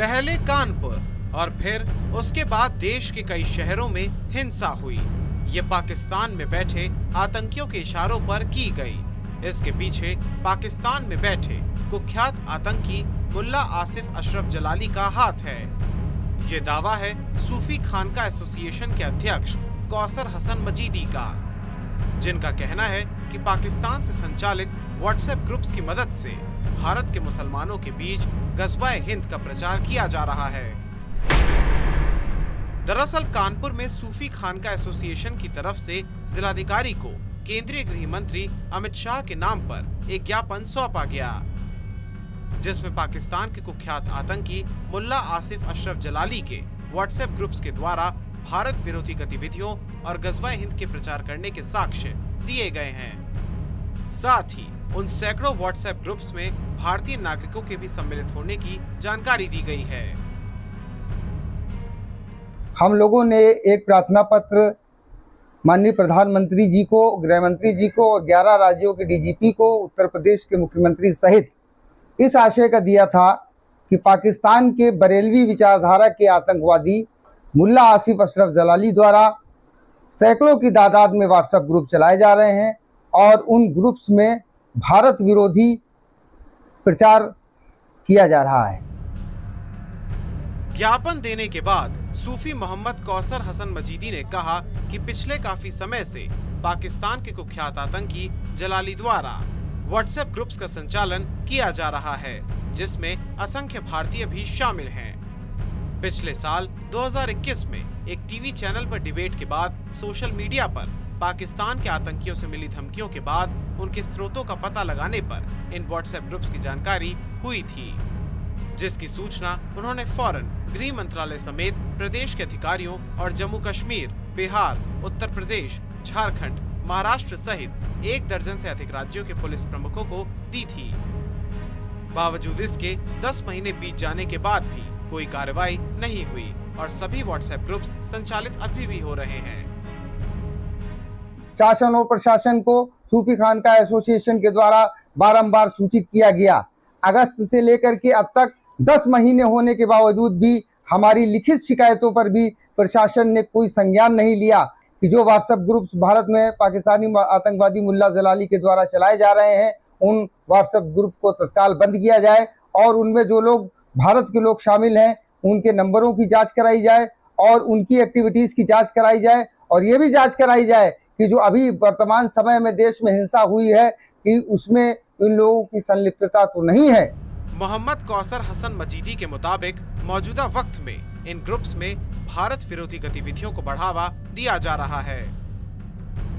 पहले कानपुर और फिर उसके बाद देश के कई शहरों में हिंसा हुई। ये पाकिस्तान में बैठे आतंकियों के इशारों पर की गई। इसके पीछे पाकिस्तान में बैठे कुख्यात आतंकी मुल्ला आसिफ अशरफ जलाली का हाथ है। ये दावा है सूफी खानका एसोसिएशन के अध्यक्ष कौसर हसन मजीदी का, जिनका कहना है कि पाकिस्तान से संचालित व्हाट्सएप ग्रुप्स की मदद से भारत के मुसलमानों के बीच गज़वाए हिंद का प्रचार किया जा रहा है। दरअसल कानपुर में सूफी खानका एसोसिएशन की तरफ से जिलाधिकारी को केंद्रीय गृह मंत्री अमित शाह के नाम पर एक ज्ञापन सौंपा गया, जिसमें पाकिस्तान के कुख्यात आतंकी मुल्ला आसिफ अशरफ जलाली के व्हाट्सएप ग्रुप्स के द्वारा भारत विरोधी गतिविधियों और गज़वाए हिंद के प्रचार करने के साक्ष्य दिए गए हैं। साथ ही उन सैकड़ों व्हाट्सएप ग्रुप्स में भारतीय नागरिकों के भी सम्मिलित होने की जानकारी दी गई है। हम लोगों ने एक प्रार्थना पत्र माननीय प्रधानमंत्री जी को, गृह मंत्री जी को और 11 राज्यों के डीजीपी को, उत्तर प्रदेश के मुख्यमंत्री सहित इस आशय का दिया था कि पाकिस्तान के बरेलवी विचारधारा के आतंकवादी मुल्ला आसिफ अशरफ जलाली द्वारा सैकड़ों की तादाद में व्हाट्सएप ग्रुप चलाए जा रहे हैं और उन ग्रुप्स में भारत विरोधी प्रचार किया जा रहा है। ज्ञापन देने के बाद सूफी मोहम्मद कौसर हसन मजीदी ने कहा कि पिछले काफी समय से पाकिस्तान के कुख्यात आतंकी जलाली द्वारा व्हाट्सएप ग्रुप्स का संचालन किया जा रहा है, जिसमें असंख्य भारतीय भी शामिल हैं। पिछले साल 2021 में एक टीवी चैनल पर डिबेट के बाद सोशल मीडिया पर पाकिस्तान के आतंकियों से मिली धमकियों के बाद उनके स्रोतों का पता लगाने पर इन व्हाट्सएप ग्रुप्स की जानकारी हुई थी, जिसकी सूचना उन्होंने फौरन गृह मंत्रालय समेत प्रदेश के अधिकारियों और जम्मू कश्मीर, बिहार, उत्तर प्रदेश, झारखंड, महाराष्ट्र सहित 1 दर्जन से अधिक राज्यों के पुलिस प्रमुखों को दी थी। बावजूद इसके 10 महीने बीत जाने के बाद भी कोई कार्रवाई नहीं हुई और सभी व्हाट्सएप ग्रुप्स संचालित अभी भी हो रहे हैं। शासन और प्रशासन को सूफी खानका एसोसिएशन के द्वारा बारंबार सूचित किया गया। अगस्त से लेकर के अब तक 10 महीने होने के बावजूद भी हमारी लिखित शिकायतों पर भी प्रशासन ने कोई संज्ञान नहीं लिया कि जो व्हाट्सएप ग्रुप्स भारत में पाकिस्तानी आतंकवादी मुल्ला जलाली के द्वारा चलाए जा रहे हैं, उन व्हाट्सएप ग्रुप को तत्काल बंद किया जाए और उनमें जो लोग भारत के लोग शामिल हैं उनके नंबरों की जांच कराई जाए और उनकी एक्टिविटीज की जांच कराई जाए और ये भी जांच कराई जाए कि जो अभी वर्तमान समय में देश में हिंसा हुई है कि उसमें इन लोगों की संलिप्तता तो नहीं है। मोहम्मद कौसर हसन मजीदी के मुताबिक मौजूदा वक्त में इन ग्रुप्स में भारत विरोधी गतिविधियों को बढ़ावा दिया जा रहा है।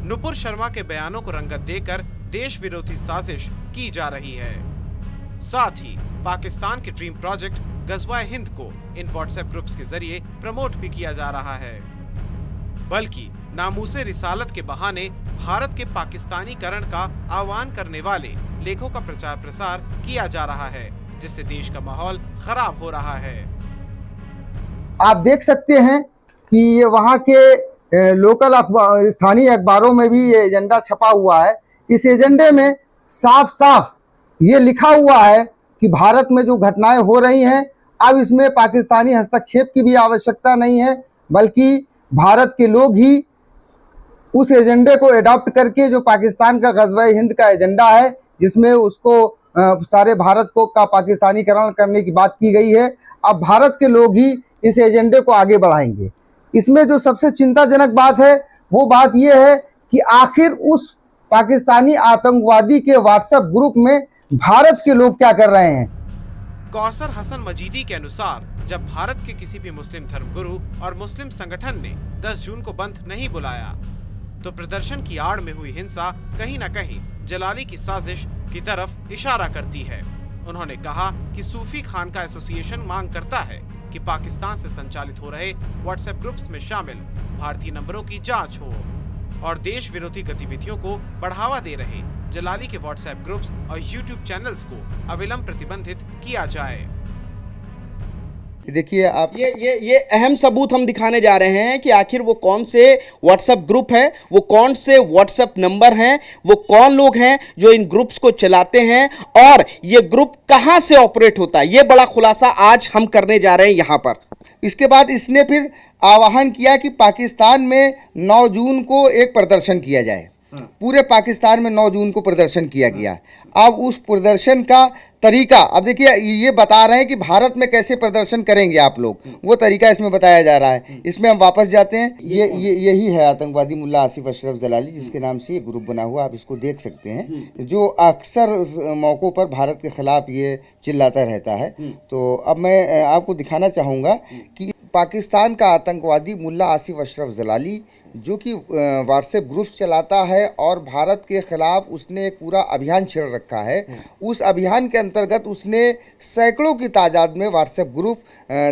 नुपुर शर्मा के बयानों को रंगत देकर देश विरोधी साजिश की जा रही है। साथ ही पाकिस्तान के ड्रीम प्रोजेक्ट गज़वाए हिंद को इन व्हाट्सएप ग्रुप्स के जरिए प्रमोट भी किया जा रहा है, बल्कि नामूसे रिसालत के बहाने भारत के पाकिस्तानीकरण का आह्वान करने वाले लेखों का प्रचार प्रसार किया जा रहा है, जिससे देश का माहौल खराब हो रहा है। आप देख सकते हैं कि ये वहाँ के लोकल स्थानीय अखबारों में भी ये एजेंडा छपा हुआ है। इस एजेंडे में साफ साफ ये लिखा हुआ है कि भारत में जो घटनाएं हो रही हैं अब इसमें पाकिस्तानी हस्तक्षेप की भी आवश्यकता नहीं है, बल्कि भारत के लोग ही उस एजेंडे को एडॉप्ट करके जो पाकिस्तान का गज़वाए हिंद का एजेंडा है, जिसमें उसको सारे भारत को का पाकिस्तानीकरण करने की बात की गई है, अब भारत के लोग ही इस एजेंडे को आगे बढ़ाएंगे। इसमें जो सबसे चिंताजनक बात है वो बात यह है कि आखिर उस पाकिस्तानी आतंकवादी के व्हाट्सएप ग्रुप में भारत के लोग क्या कर रहे हैं। कौसर हसन मजीदी के अनुसार जब भारत के किसी भी मुस्लिम धर्मगुरु और मुस्लिम संगठन ने 10 जून को बंद नहीं बुलाया, तो प्रदर्शन की आड़ में हुई हिंसा कहीं न कहीं जलाली की साजिश की तरफ इशारा करती है। उन्होंने कहा कि सूफी खानका एसोसिएशन मांग करता है कि पाकिस्तान से संचालित हो रहे व्हाट्सएप ग्रुप्स में शामिल भारतीय नंबरों की जांच हो और देश विरोधी गतिविधियों को बढ़ावा दे रहे जलाली के व्हाट्सएप ग्रुप्स और यूट्यूब चैनल्स को अविलंब प्रतिबंधित किया जाए। देखिए आप, ये अहम सबूत हम दिखाने जा रहे हैं कि आखिर वो कौन से व्हाट्सएप ग्रुप हैं, वो कौन से व्हाट्सएप नंबर हैं, वो कौन लोग हैं जो इन ग्रुप्स को चलाते हैं और ये ग्रुप कहां से ऑपरेट होता है। ये बड़ा खुलासा आज हम करने जा रहे हैं यहां पर। इसके बाद इसने फिर आह्वान किया कि पाकिस्तान में 9 जून को एक प्रदर्शन किया जाए। पूरे पाकिस्तान में 9 जून को प्रदर्शन किया गया। अब उस प्रदर्शन का तरीका, अब देखिए ये बता रहे हैं कि भारत में कैसे प्रदर्शन करेंगे आप लोग, वो तरीका इसमें बताया जा रहा है। इसमें हम वापस जाते हैं। यही है आतंकवादी मुल्ला आसिफ अशरफ जलाली, जिसके नाम से ये ग्रुप बना हुआ, आप इसको देख सकते हैं, जो अक्सर मौक़ों पर भारत के खिलाफ ये चिल्लाता रहता है। तो अब मैं आपको दिखाना चाहूँगा कि पाकिस्तान का आतंकवादी मुल्ला आसिफ अशरफ जलाली, जो कि व्हाट्सएप ग्रुप्स चलाता है और भारत के ख़िलाफ़ उसने एक पूरा अभियान छेड़ रखा है। उस अभियान के अंतर्गत उसने सैकड़ों की तादाद में व्हाट्सएप ग्रुप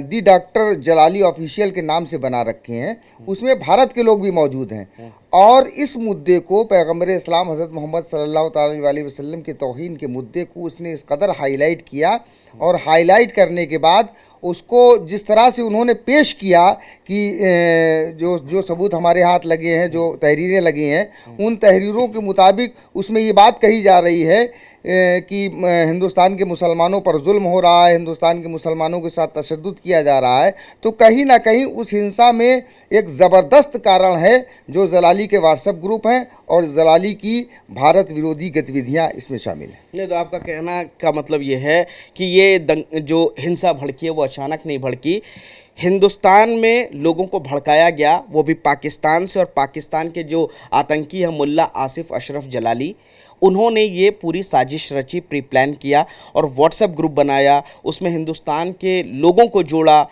दी डॉक्टर जलाली ऑफिशियल के नाम से बना रखे हैं। उसमें भारत के लोग भी मौजूद हैं और इस मुद्दे को, पैगम्बर इस्लाम हज़रत मोहम्मद सल्लल्लाहु अलैहि वसल्लम के तौहीन के मुद्दे को उसने इस कदर हाईलाइट किया और हाईलाइट करने के बाद उसको जिस तरह से उन्होंने पेश किया कि जो सबूत हमारे हाथ लगे हैं, जो तहरीरें लगी हैं, उन तहरीरों के मुताबिक उसमें ये बात कही जा रही है कि हिंदुस्तान के मुसलमानों पर जुल्म हो रहा है, हिंदुस्तान के मुसलमानों के साथ तशद्दुद किया जा रहा है। तो कहीं ना कहीं उस हिंसा में एक ज़बरदस्त कारण है जो जलाली के व्हाट्सएप ग्रुप हैं और जलाली की भारत विरोधी गतिविधियां इसमें शामिल हैं। नहीं, तो आपका कहना का मतलब ये है कि ये जो हिंसा भड़की है वो अचानक नहीं भड़की, हिंदुस्तान में लोगों को भड़काया गया, वो भी पाकिस्तान से। और पाकिस्तान के जो आतंकी हैं मुल्ला आसिफ अशरफ जलाली, उन्होंने ये पूरी साजिश रची, प्री प्लान किया और व्हाट्सएप ग्रुप बनाया। उसमें हिंदुस्तान के लोगों को जोड़ा,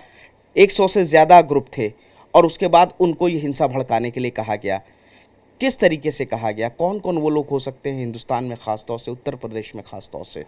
100 से ज़्यादा ग्रुप थे और उसके बाद उनको ये हिंसा भड़काने के लिए कहा गया। किस तरीके से कहा गया, कौन कौन वो लोग हो सकते हैं हिंदुस्तान में ख़ास तौर से, उत्तर प्रदेश में ख़ास तौर से?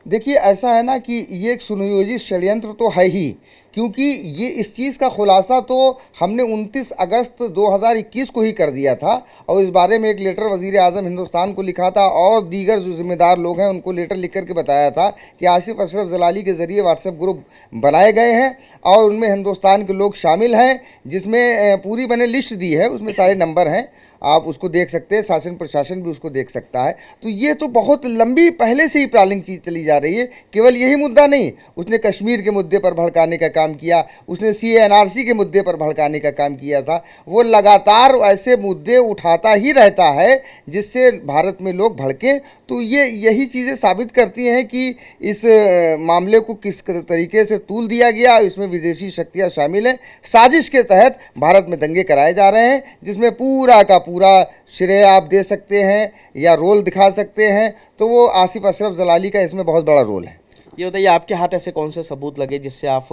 देखिए ऐसा है ना कि ये एक सुनियोजित षड्यंत्र तो है ही, क्योंकि ये इस चीज़ का खुलासा तो हमने 29 अगस्त 2021 को ही कर दिया था और इस बारे में एक लेटर वज़ीर आज़म हिंदुस्तान को लिखा था और दीगर जो ज़िम्मेदार लोग हैं उनको लेटर लिख कर के बताया था कि आसिफ अशरफ जलाली के ज़रिए व्हाट्सएप ग्रुप बनाए गए हैं और उनमें हिंदुस्तान के लोग शामिल हैं, जिसमें पूरी मैंने लिस्ट दी है, उसमें सारे नंबर हैं, आप उसको देख सकते हैं, शासन प्रशासन भी उसको देख सकता है। तो ये तो बहुत लंबी पहले से ही प्लानिंग चीज़ चली जा रही है। केवल यही मुद्दा नहीं, उसने कश्मीर के मुद्दे पर भड़काने का काम किया, उसने CA/NRC के मुद्दे पर भड़काने का काम किया था। वो लगातार ऐसे मुद्दे उठाता ही रहता है जिससे भारत में लोग भड़कें। तो ये यही चीज़ें साबित करती हैं कि इस मामले को किस तरीके से तूल दिया गया, इसमें विदेशी शक्तियाँ शामिल हैं। साजिश के तहत भारत में दंगे कराए जा रहे हैं, जिसमें पूरा का पूरा श्रेय आप दे सकते हैं या रोल दिखा सकते हैं, तो वो आसिफ अशरफ जलाली का इसमें बहुत बड़ा रोल है। ये बताइए, आपके हाथ ऐसे कौन से सबूत लगे जिससे आप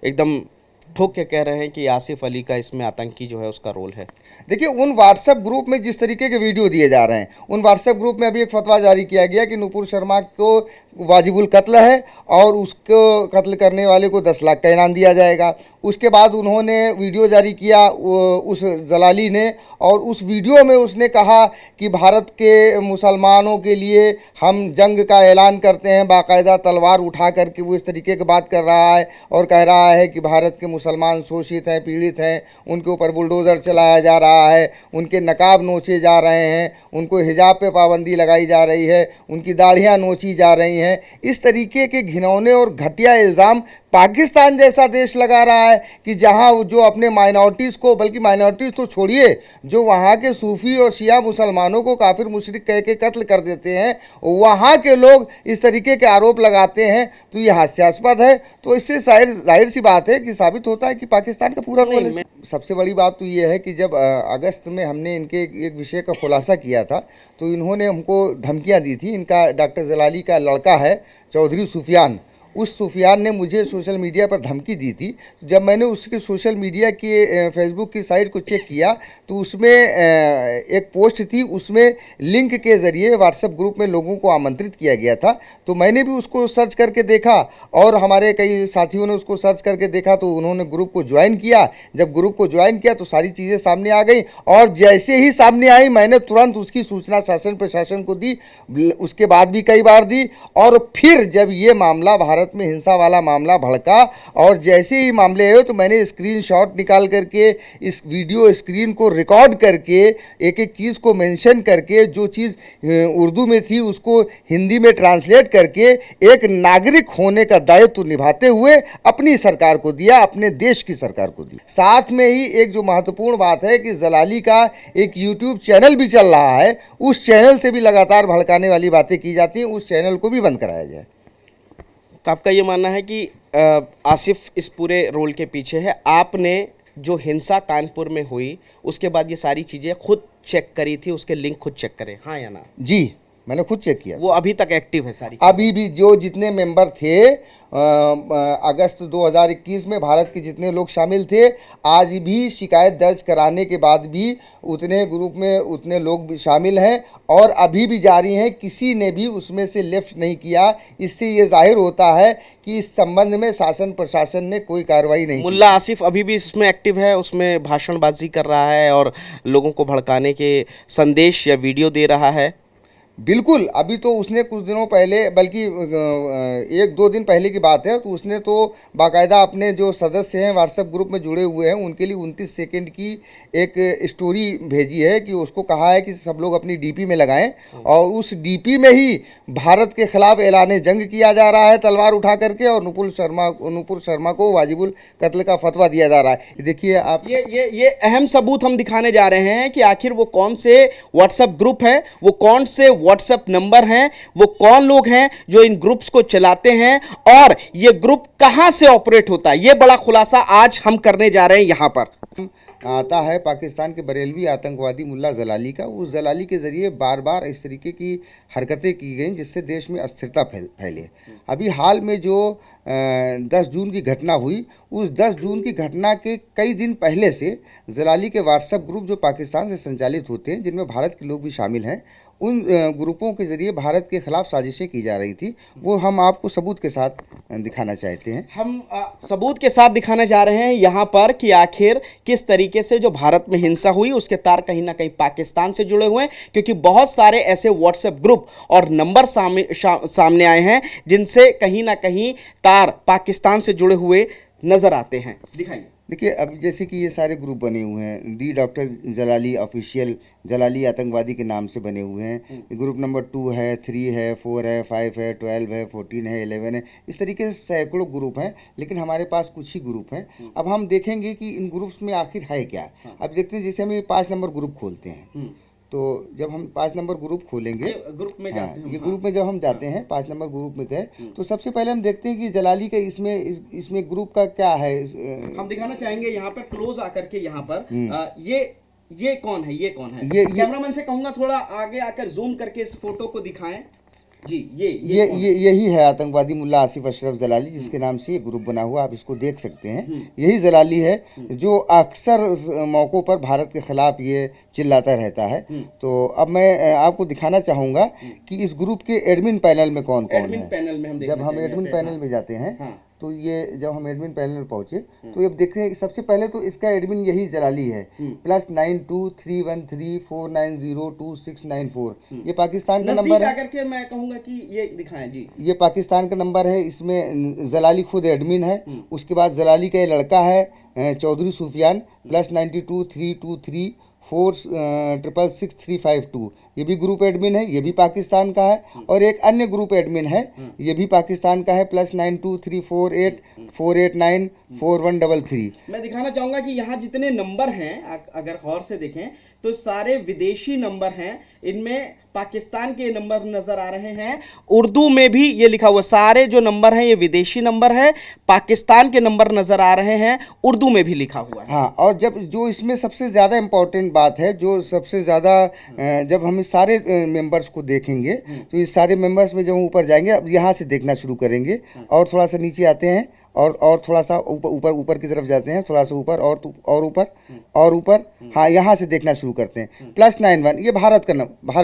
एकदम ठोक के कह रहे हैं कि आसिफ अली का इसमें आतंकी जो है उसका रोल है? देखिए, उन व्हाट्सएप ग्रुप में जिस तरीके के वीडियो दिए जा रहे हैं, उन व्हाट्सएप ग्रुप में अभी एक फतवा जारी किया गया कि नुपुर शर्मा को वाजिबुल कत्ल है और उसको कत्ल करने वाले को 10 लाख का इनाम दिया जाएगा। उसके बाद उन्होंने वीडियो जारी किया उस जलाली ने, और उस वीडियो में उसने कहा कि भारत के मुसलमानों के लिए हम जंग का ऐलान करते हैं, बाकायदा तलवार उठा करके वो इस तरीके की बात कर रहा है और कह रहा है कि भारत के मुसलमान शोषित हैं, पीड़ित हैं, उनके ऊपर बुलडोज़र चलाया जा रहा है, उनके नकाब नोचे जा रहे हैं, उनको हिजाब पे पाबंदी लगाई जा रही है, उनकी दाढ़ियाँ नोची जा रही हैं। इस तरीके के घिनौने और घटिया इल्ज़ाम पाकिस्तान जैसा देश लगा रहा है कि जहां जो अपने माइनॉरिटीज़ को, बल्कि माइनॉरिटीज़ तो छोड़िए, जो वहां के सूफ़ी और शिया मुसलमानों को काफिर मुशरिक कह के कत्ल कर देते हैं, वहां के लोग इस तरीके के आरोप लगाते हैं, तो ये हास्यास्पद है। तो इससे जाहिर सी बात है कि साबित होता है कि पाकिस्तान का पूरा रोल है। सबसे बड़ी बात तो ये है कि जब अगस्त में हमने इनके एक विषय का खुलासा किया था तो इन्होंने हमको धमकियाँ दी थी। इनका डॉक्टर जलाली का लड़का है चौधरी सुफियान, उस सुफियान ने मुझे सोशल मीडिया पर धमकी दी थी। जब मैंने उसके सोशल मीडिया के फेसबुक की साइट को चेक किया तो उसमें एक पोस्ट थी, उसमें लिंक के ज़रिए व्हाट्सएप ग्रुप में लोगों को आमंत्रित किया गया था। तो मैंने भी उसको सर्च करके देखा और हमारे कई साथियों ने उसको सर्च करके देखा, तो उन्होंने ग्रुप को ज्वाइन किया। जब ग्रुप को ज्वाइन किया तो सारी चीज़ें सामने आ गई और जैसे ही सामने आई मैंने तुरंत उसकी सूचना शासन प्रशासन को दी, उसके बाद भी कई बार दी। और फिर जब ये मामला भारत भारत में हिंसा वाला मामला भड़का, और जैसे ही मामले आए तो मैंने स्क्रीनशॉट निकाल करके इस वीडियो स्क्रीन को रिकॉर्ड करके एक एक चीज़ को मेंशन करके, जो चीज़ उर्दू में थी उसको हिंदी में ट्रांसलेट करके एक नागरिक होने का दायित्व निभाते हुए अपनी सरकार को दिया, अपने देश की सरकार को दिया। साथ में ही एक जो महत्वपूर्ण बात है कि जलाली का एक यूट्यूब चैनल भी चल रहा है, उस चैनल से भी लगातार भड़काने वाली बातें की जाती हैं, उस चैनल को भी बंद कराया जाए। तो आपका ये मानना है कि आसिफ इस पूरे रोल के पीछे है। आपने जो हिंसा कानपुर में हुई उसके बाद ये सारी चीज़ें खुद चेक करी थी, उसके लिंक खुद चेक करे, हाँ या ना? जी, मैंने खुद चेक किया। वो अभी तक एक्टिव है सारी? अभी भी जो जितने मेंबर थे अगस्त 2021 में भारत के जितने लोग शामिल थे, आज भी शिकायत दर्ज कराने के बाद भी उतने ग्रुप में उतने लोग भी शामिल हैं और अभी भी जारी हैं, किसी ने भी उसमें से लेफ्ट नहीं किया। इससे ये जाहिर होता है कि इस संबंध में शासन प्रशासन ने कोई कार्रवाई नहीं की। मुल्ला आसिफ अभी भी इसमें एक्टिव है, उसमें भाषणबाजी कर रहा है और लोगों को भड़काने के संदेश या वीडियो दे रहा है? बिल्कुल, अभी तो उसने कुछ दिनों पहले, बल्कि 1-2 दिन पहले की बात है, तो उसने तो बाकायदा अपने जो सदस्य हैं व्हाट्सएप ग्रुप में जुड़े हुए हैं उनके लिए 29 सेकंड की एक स्टोरी भेजी है कि उसको कहा है कि सब लोग अपनी डीपी में लगाएं, और उस डीपी में ही भारत के खिलाफ ऐलान जंग किया जा रहा है तलवार उठा करके, और नुपुर शर्मा को वाजिबुल कत्ल का फतवा दिया जा रहा है। देखिए आप, ये अहम सबूत हम दिखाने जा रहे हैं कि आखिर वो कौन से व्हाट्सएप ग्रुप है, वो कौन से व्हाट्सएप नंबर हैं, वो कौन लोग हैं जो इन ग्रुप्स को चलाते हैं, और ये ग्रुप कहां से ऑपरेट होता है, ये बड़ा खुलासा आज हम करने जा रहे हैं यहां पर। आता है पाकिस्तान के बरेलवी आतंकवादी मुल्ला जलाली का। उस जलाली के ज़रिए बार बार इस तरीके की हरकतें की गई जिससे देश में अस्थिरता फैले। अभी हाल में जो 10 जून की घटना हुई, उस 10 जून की घटना के कई दिन पहले से जलाली के व्हाट्सएप ग्रुप जो पाकिस्तान से संचालित होते हैं, जिनमें भारत के लोग भी शामिल हैं, उन ग्रुपों के ज़रिए भारत के खिलाफ साजिशें की जा रही थी। वो हम आपको सबूत के साथ दिखाना चाहते हैं। हम सबूत के साथ दिखाने जा रहे हैं यहाँ पर कि आखिर किस तरीके से जो भारत में हिंसा हुई उसके तार कहीं ना कहीं पाकिस्तान से जुड़े हुए हैं, क्योंकि बहुत सारे ऐसे व्हाट्सएप ग्रुप और नंबर सामने आए हैं जिनसे कहीं ना कहीं तार पाकिस्तान से जुड़े हुए नजर आते हैं। दिखाइए। देखिए, अब जैसे कि ये सारे ग्रुप बने हुए हैं, डी डॉक्टर जलाली ऑफिशियल जलाली आतंकवादी के नाम से बने हुए हैं। ग्रुप नंबर 2 है, 3 है, 4 है, 5 है, 12 है, 14 है, 11 है, इस तरीके से सैकड़ों ग्रुप हैं, लेकिन हमारे पास कुछ ही ग्रुप हैं। अब हम देखेंगे कि इन ग्रुप्स में आखिर है क्या। अब देखते हैं, जैसे हम ये 5 नंबर ग्रुप खोलते हैं, तो जब हम 5 नंबर ग्रुप खोलेंगे, ग्रुप में जाते हैं, ये ग्रुप में जब हम जाते हैं, 5 नंबर ग्रुप में गए, तो सबसे पहले हम देखते हैं कि जलाली का इसमें ग्रुप का क्या है। हम दिखाना चाहेंगे यहाँ पर क्लोज आकर के, यहाँ पर ये कौन है, ये कौन है? ये कैमरामैन से कहूंगा थोड़ा आगे आकर जूम करके इस फोटो को दिखाएं जी। यही है आतंकवादी मुल्ला आसिफ अशरफ जलाली, जिसके नाम से ये ग्रुप बना हुआ, आप इसको देख सकते हैं। यही जलाली है जो अक्सर मौक़ों पर भारत के खिलाफ ये चिल्लाता रहता है। तो अब मैं आपको दिखाना चाहूँगा कि इस ग्रुप के एडमिन पैनल में कौन कौन है। जब हम एडमिन पैनल में जाते हैं, तो ये जब हम एडमिन पैनल में पहुंचे, तो अब देखते हैं सबसे पहले तो इसका एडमिन यही जलाली है, +923134902694। ये पाकिस्तान का नंबर है। करके मैं कहूंगा कि ये दिखाएं जी। ये पाकिस्तान का नंबर है, इसमें जलाली खुद एडमिन है। उसके बाद जलाली का लड़का है चौधरी सुफियान, +923324666352, ये भी ग्रुप एडमिन है, ये भी पाकिस्तान का है। और एक अन्य ग्रुप एडमिन है, ये भी पाकिस्तान का है, +923484894133। मैं दिखाना चाहूँगा कि यहाँ जितने नंबर हैं अगर गौर से देखें तो सारे विदेशी नंबर हैं, इनमें पाकिस्तान के नंबर नजर आ रहे हैं। उर्दू में भी ये लिखा हुआ, सारे जो नंबर हैं ये विदेशी नंबर है, पाकिस्तान के नंबर नजर आ रहे हैं, उर्दू में भी लिखा हुआ है। हाँ, और जब जो इसमें सबसे ज़्यादा इम्पोर्टेंट बात है, जो सबसे ज़्यादा जब हम इस सारे मेंबर्स को देखेंगे, तो इस सारे मेंबर्स में जब हम ऊपर जाएंगे, अब यहाँ से देखना शुरू करेंगे और थोड़ा सा नीचे आते हैं और थोड़ा सा ऊपर ऊपर ऊपर की तरफ जाते हैं, थोड़ा सा ऊपर और ऊपर और ऊपर, हाँ यहाँ से देखना शुरू करते हैं। +91 ये भारत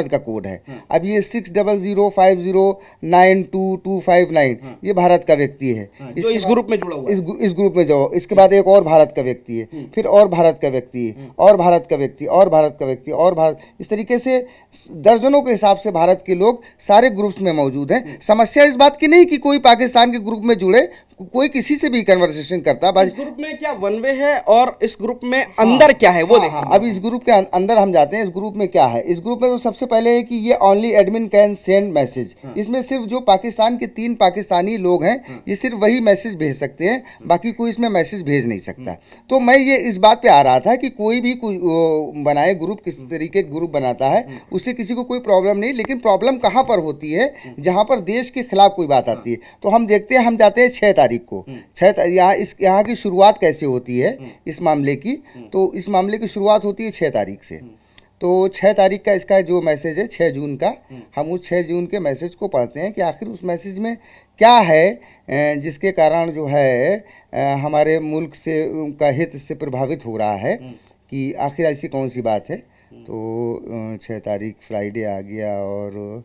का कोड है। अब ये 600050922259 ये भारत का व्यक्ति है, जो इस ग्रुप में जुड़ा हुआ है। इस ग्रुप में जो, इसके बाद एक और भारत का व्यक्ति है, फिर और भारत का व्यक्ति है, और भारत का व्यक्ति, और भारत का व्यक्ति, और भारत, इस तरीके से दर्जनों के हिसाब से भारत के लोग सारे ग्रुप्स में मौजूद हैं। समस्या इस बात की नहीं कि कोई पाकिस्तान के ग्रुप में जुड़े, कोई किसी से भी कन्वर्सेशन करता। इस ग्रुप में क्या वन वे है और इस ग्रुप में अंदर क्या है वो देखा। अब इस ग्रुप के अंदर हम जाते हैं। इस ग्रुप में क्या है? इस ग्रुप में तो सबसे पहले है कि ये only admin can send message. इसमें सिर्फ जो पाकिस्तान के 3 पाकिस्तानी लोग हैं ये सिर्फ वही मैसेज भेज सकते हैं, बाकी कोई इसमें मैसेज भेज नहीं सकता। तो मैं ये इस बात पे आ रहा था कि कोई भी बनाए ग्रुप, किस तरीके का ग्रुप बनाता है उससे किसी को कोई प्रॉब्लम नहीं, लेकिन प्रॉब्लम कहाँ पर होती है? जहाँ पर देश के खिलाफ कोई बात आती है। तो हम देखते हैं, हम जाते हैं 6 तारीख को। यहाँ की शुरुआत कैसे होती है इस मामले की? तो इस मामले की शुरुआत होती है 6 तारीख से। तो 6 तारीख का इसका जो मैसेज है 6 जून का, हम उस 6 जून के मैसेज को पढ़ते हैं कि आखिर उस मैसेज में क्या है जिसके कारण जो है हमारे मुल्क से उनका हित से प्रभावित हो रहा है, कि आखिर ऐसी कौन सी बात है। तो 6 तारीख फ्राइडे आ गया, और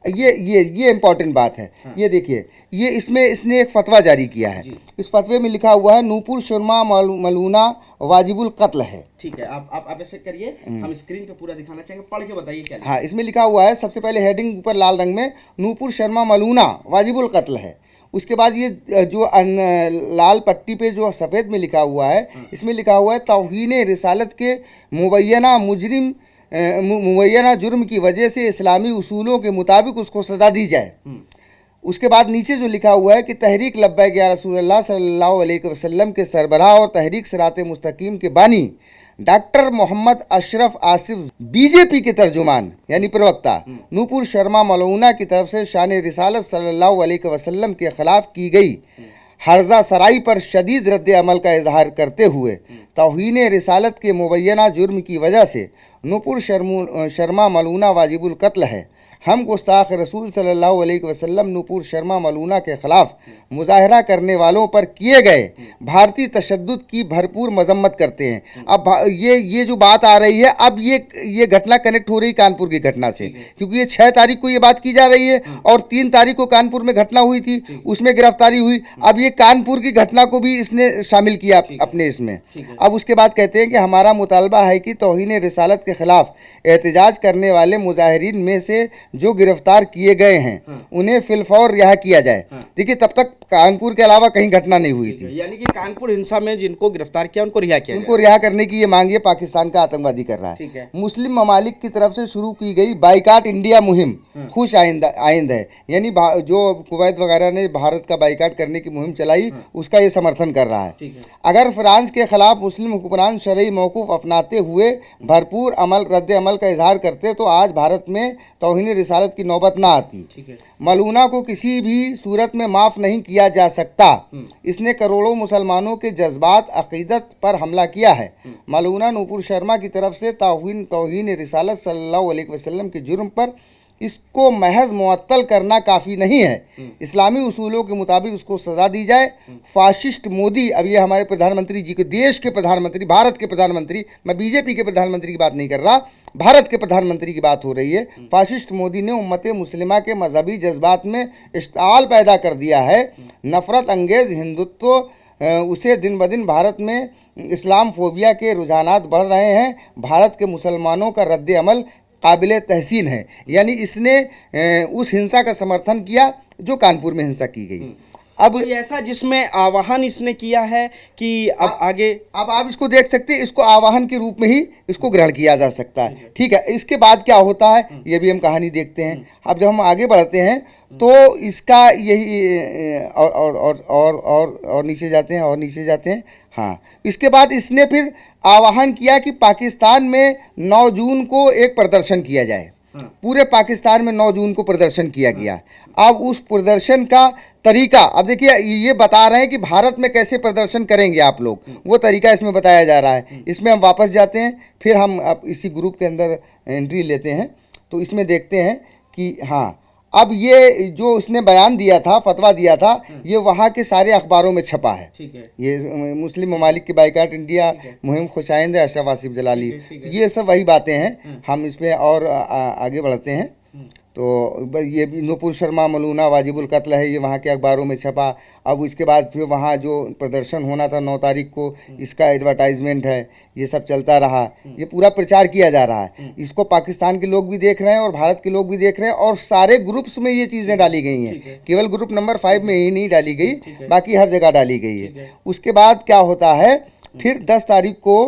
ये इम्पॉर्टेंट बात है। ये देखिए, ये इसने एक फतवा जारी किया है। इस फतवे में लिखा हुआ है नूपुर शर्मा मलूना वाजिबुल कत्ल है। ठीक है, आप ऐसे करिए, हम स्क्रीन पे पूरा दिखाना चाहेंगे, पढ़ के बताइए क्या। हाँ, इसमें लिखा हुआ है, सबसे पहले हेडिंग ऊपर लाल रंग में नूपुर शर्मा मलूना वाजिबुल कत्ल है। उसके बाद ये जो लाल पट्टी पे जो सफ़ेद में लिखा हुआ है, इसमें लिखा हुआ है तौहीन रिसालत के मुबैना जुर्म की वजह से इस्लामी उसूलों के मुताबिक उसको सज़ा दी जाए। उसके बाद नीचे जो लिखा हुआ है कि तहरीक लब्बैक या रसूलुल्लाह सल्लल्लाहु अलैहि वसल्लम के सरबराह और तहरीक सिरात मुस्तकीम के बानी डॉक्टर मोहम्मद अशरफ आसिफ बीजेपी के तर्जुमान यानी प्रवक्ता नूपुर शर्मा मलूना की तरफ से शान रिसालत सल्लल्लाहु अलैहि वसल्लम के खिलाफ की गई हर्जा सराई पर शदीद रद्द अमल का इजहार करते हुए तौहीन रिसालत के मुबैना जुर्म की वजह से नूपुर शर्मा मलूना वाजिबुल कत्ल है। हम गुस्ताख रसूल सल्लल्लाहु अलैहि वसल्लम नूपुर शर्मा मलूना के ख़िलाफ़ मुजाहरा करने वालों पर किए गए भारतीय तशद्दुद की भरपूर मजम्मत करते हैं। अब ये जो बात आ रही है, अब ये घटना कनेक्ट हो रही कानपुर की घटना से, क्योंकि ये 6 तारीख को ये बात की जा रही है और 3 तारीख को कानपुर में घटना हुई थी, उसमें गिरफ्तारी हुई। अब ये कानपुर की घटना को भी इसने शामिल किया अपने इसमें। अब उसके बाद कहते हैं कि हमारा मुतालबा है कि तौहीन रिसालत के ख़िलाफ़ एहतजाज करने वाले मुजाहिरीन में से जो गिरफ्तार किए गए हैं उन्हें फिलफौर रिहा किया जाए। देखिए, तब तक कानपुर के अलावा कहीं घटना नहीं हुई थी, यानी कि कानपुर हिंसा में जिनको गिरफ्तार किया उनको रिहा किया, उनको रिहा करने की ये मांग ये पाकिस्तान का आतंकवादी कर रहा है। मुस्लिम ममालिक की तरफ से शुरू की गई बाइकाट इंडिया मुहिम खुश आइंद है, यानी जो कुवैत वगैरह ने भारत का बाइकाट करने की मुहिम चलाई उसका ये समर्थन कर रहा है। अगर फ्रांस के खिलाफ मुस्लिम हुक्मरान शरई मौकूफ अपनाते हुए भरपूर रद्द अमल का इजहार करते तो आज भारत में तौहीन रिसालत की नौबत ना आती। मलूना को किसी भी सूरत में माफ़ नहीं किया जा सकता। इसने करोड़ों मुसलमानों के जज्बात अक़ीदत पर हमला किया है। मलूना नूपुर शर्मा की तरफ से तौहीन रिसालत सल्लल्लाहु अलैहि वसल्लम के जुर्म पर इसको महज मुअत्तल करना काफ़ी नहीं है। इस्लामी उसूलों के मुताबिक उसको सज़ा दी जाए। फाशिस्ट मोदी, अब ये हमारे प्रधानमंत्री जी के, देश के प्रधानमंत्री, भारत के प्रधानमंत्री, मैं बीजेपी के प्रधानमंत्री की बात नहीं कर रहा, भारत के प्रधानमंत्री की बात हो रही है। फाशिस्ट मोदी ने उम्मत मुस्लिमा के मजहबी जज्बात में इश्ताल पैदा कर दिया है। नफ़रत अंगेज़ हिंदुत्व उसे दिन ब दिन भारत में इस्लाम फोबिया के रुझानात बढ़ रहे हैं। भारत के मुसलमानों का रद्द अमल काबिल तहसीन है, यानी इसने उस हिंसा का समर्थन किया जो कानपुर में हिंसा की गई। अब ऐसा जिसमें आवाहन इसने किया है कि अब आगे, अब आप इसको देख सकते हैं, इसको आवाहन के रूप में ही इसको ग्रहण किया जा सकता है। ठीक है, इसके बाद क्या होता है ये भी हम कहानी देखते हैं। अब जब हम आगे बढ़ते हैं तो इसका यही और नीचे जाते हैं और नीचे जाते हैं। हाँ, इसके बाद इसने फिर आवाहन किया कि पाकिस्तान में 9 जून को एक प्रदर्शन किया जाए। पूरे पाकिस्तान में 9 जून को प्रदर्शन किया गया। अब उस प्रदर्शन का तरीका, अब देखिए ये बता रहे हैं कि भारत में कैसे प्रदर्शन करेंगे आप लोग, वो तरीका इसमें बताया जा रहा है। इसमें हम वापस जाते हैं, फिर हम अब इसी ग्रुप के अंदर एंट्री लेते हैं। तो इसमें देखते हैं कि हाँ, अब ये जो उसने बयान दिया था, फतवा दिया था, ये वहाँ के सारे अखबारों में छपा है। ठीक है। ये मुस्लिम ममालिक की बाइकाट इंडिया मुहिम खुशाइंद अशरफ आसिफ जलाली, ये सब वही बातें हैं। हम इसमें और आगे बढ़ते हैं। तो ये नूपुर शर्मा मलूना वाजिबुल कत्ल है, ये वहाँ के अखबारों में छपा। अब इसके बाद फिर वहाँ जो प्रदर्शन होना था 9 तारीख को, इसका एडवर्टाइजमेंट है, ये सब चलता रहा, ये पूरा प्रचार किया जा रहा है। इसको पाकिस्तान के लोग भी देख रहे हैं और भारत के लोग भी देख रहे हैं, और सारे ग्रुप्स में ये चीज़ें डाली गई हैं। केवल ग्रुप नंबर 5 में ही नहीं डाली गई, बाकी हर जगह डाली गई है। उसके बाद क्या होता है, फिर 10 तारीख को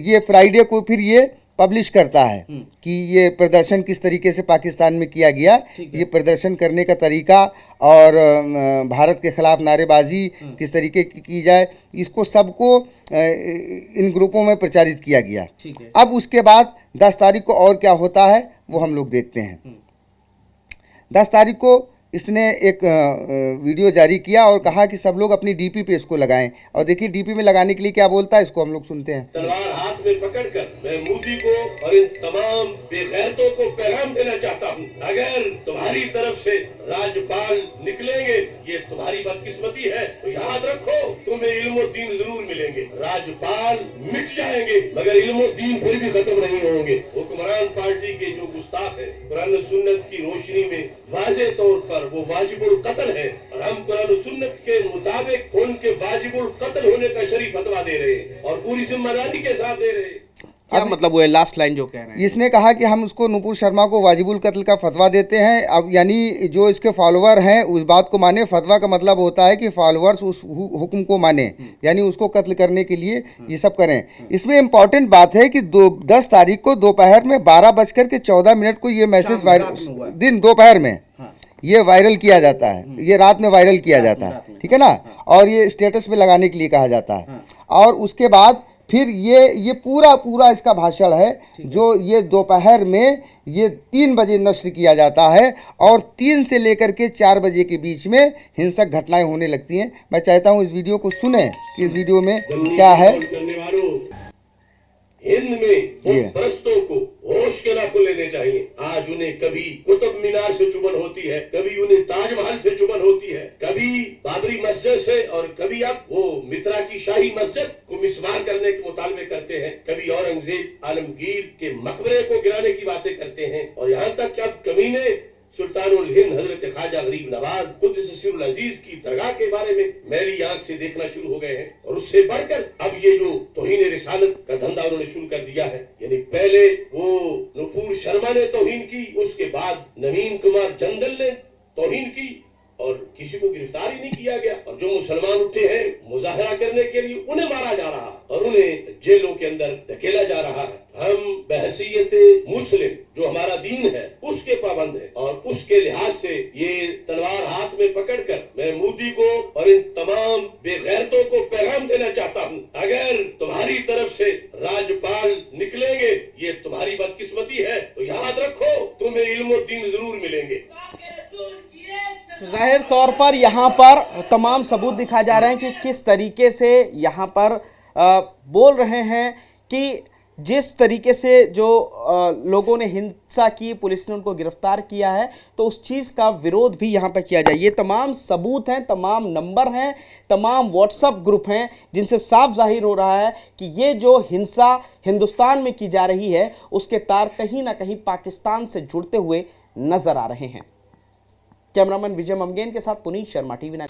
ये फ्राइडे को फिर ये पब्लिश करता है कि ये प्रदर्शन किस तरीके से पाकिस्तान में किया गया, ये प्रदर्शन करने का तरीका और भारत के खिलाफ नारेबाजी किस तरीके की जाए, इसको सबको इन ग्रुपों में प्रचारित किया गया। अब उसके बाद 10 तारीख को और क्या होता है वो हम लोग देखते हैं। 10 तारीख को इसने एक वीडियो जारी किया और कहा कि सब लोग अपनी डीपी पे इसको लगाएं, और देखिए डीपी में लगाने के लिए क्या बोलता है, इसको हम लोग सुनते हैं। तलवार हाथ में पकड़कर मैं मोदी को और इन तमाम बेगैरतों को पैगाम देना चाहता हूँ, अगर तुम्हारी तरफ से राज्यपाल निकलेंगे ये तुम्हारी बदकिस्मती है, तो याद रखो तुम्हें इल्म-ओ-दीन जरूर मिलेंगे। राज्यपाल मिट जाएंगे मगर इल्म-ओ-दीन फिर भी खत्म नहीं होंगे। हुक्मरान पार्टी के जो गुस्ताख है, कुरान सुन्नत की रोशनी में वाज़े तौर पर वो वाजिबुल कत्ल है, और हम कुरान सुन्नत के मुताबिक उनके वाजिबुल कत्ल होने का शरीफ फतवा दे रहे हैं और पूरी जिम्मेदारी के साथ दे रहे हैं। क्या मतलब वो है लास्ट लाइन जो कह रहे हैं? इसने कहा कि हम उसको नूपुर शर्मा को वाजिबुल कत्ल का फतवा देते हैं। अब यानी जो इसके फॉलोअर हैं उस बात को माने। फतवा का मतलब होता है कि फॉलोअर्स उस हुक्म को माने, यानी उसको कत्ल करने के लिए ये सब करें। इसमें इम्पॉर्टेंट बात है कि 10 तारीख को दोपहर में 12:14 को ये मैसेज वायरल, दिन दोपहर में ये वायरल किया जाता है, ये रात में वायरल किया जाता है, ठीक है ना, और ये स्टेटस पे लगाने के लिए कहा जाता है। और उसके बाद फिर ये पूरा इसका भाषण है जो ये दोपहर में ये 3 बजे नष्ट किया जाता है, और 3 से लेकर के 4 बजे के बीच में हिंसक घटनाएं होने लगती हैं। मैं चाहता हूं इस वीडियो को सुने कि इस वीडियो में क्या है। हिंद में उन परस्तों को होश के नाखून लेने चाहिए। आज उन्हें कभी कुतुब मीनार से चुभन होती है, कभी उन्हें ताजमहल से चुभन होती है, कभी बाबरी मस्जिद से, और कभी अब वो मित्रा की शाही मस्जिद को मिसमार करने के मुतालबे करते हैं, कभी औरंगजेब आलमगीर के मकबरे को गिराने की बातें करते हैं, और यहाँ तक कि अब कमीने सुल्तानुल हिंद हजरत ख्वाजा गरीब नवाज कुद्दस सिर्रुल अजीज की दरगाह के बारे में मैली आंख से देखना शुरू हो गए हैं। और उससे बढ़कर अब ये जो तौहीन रिसालत का धंधा उन्होंने शुरू कर दिया है, यानी पहले वो नूपुर शर्मा ने तौहीन की, उसके बाद नवीन कुमार जंदल ने तौहीन की, और किसी को गिरफ्तार ही नहीं किया गया। और जो मुसलमान उठे हैं मुजाहरा करने के लिए, उन्हें मारा जा रहा और उन्हें जेलों के अंदर धकेला जा रहा है। हम बहसीयत मुस्लिम जो हमारा दीन है उसके पाबंद है, और उसके लिहाज से ये तलवार हाथ में पकड़कर मैं मोदी को और इन तमाम बेगैरतों को पैगाम देना चाहता हूँ, अगर तुम्हारी तरफ से राज्यपाल निकलेंगे ये तुम्हारी बदकिस्मती है, तो याद रखो तुम्हें इल्म-ओ-दीन जरूर मिलेंगे। जाहिर तौर पर यहाँ पर तमाम सबूत दिखाए जा रहे हैं कि किस तरीके से यहाँ पर बोल रहे हैं कि जिस तरीके से जो लोगों ने हिंसा की, पुलिस ने उनको गिरफ्तार किया है, तो उस चीज़ का विरोध भी यहाँ पर किया जाए। ये तमाम सबूत हैं, तमाम नंबर हैं, तमाम व्हाट्सएप ग्रुप हैं जिनसे साफ जाहिर हो रहा है कि ये जो हिंसा हिंदुस्तान में की जा रही है उसके तार कहीं ना कहीं पाकिस्तान से जुड़ते हुए नजर आ रहे हैं। कैमरामैन विजय ममगेन के साथ पुनीत शर्मा, TV9।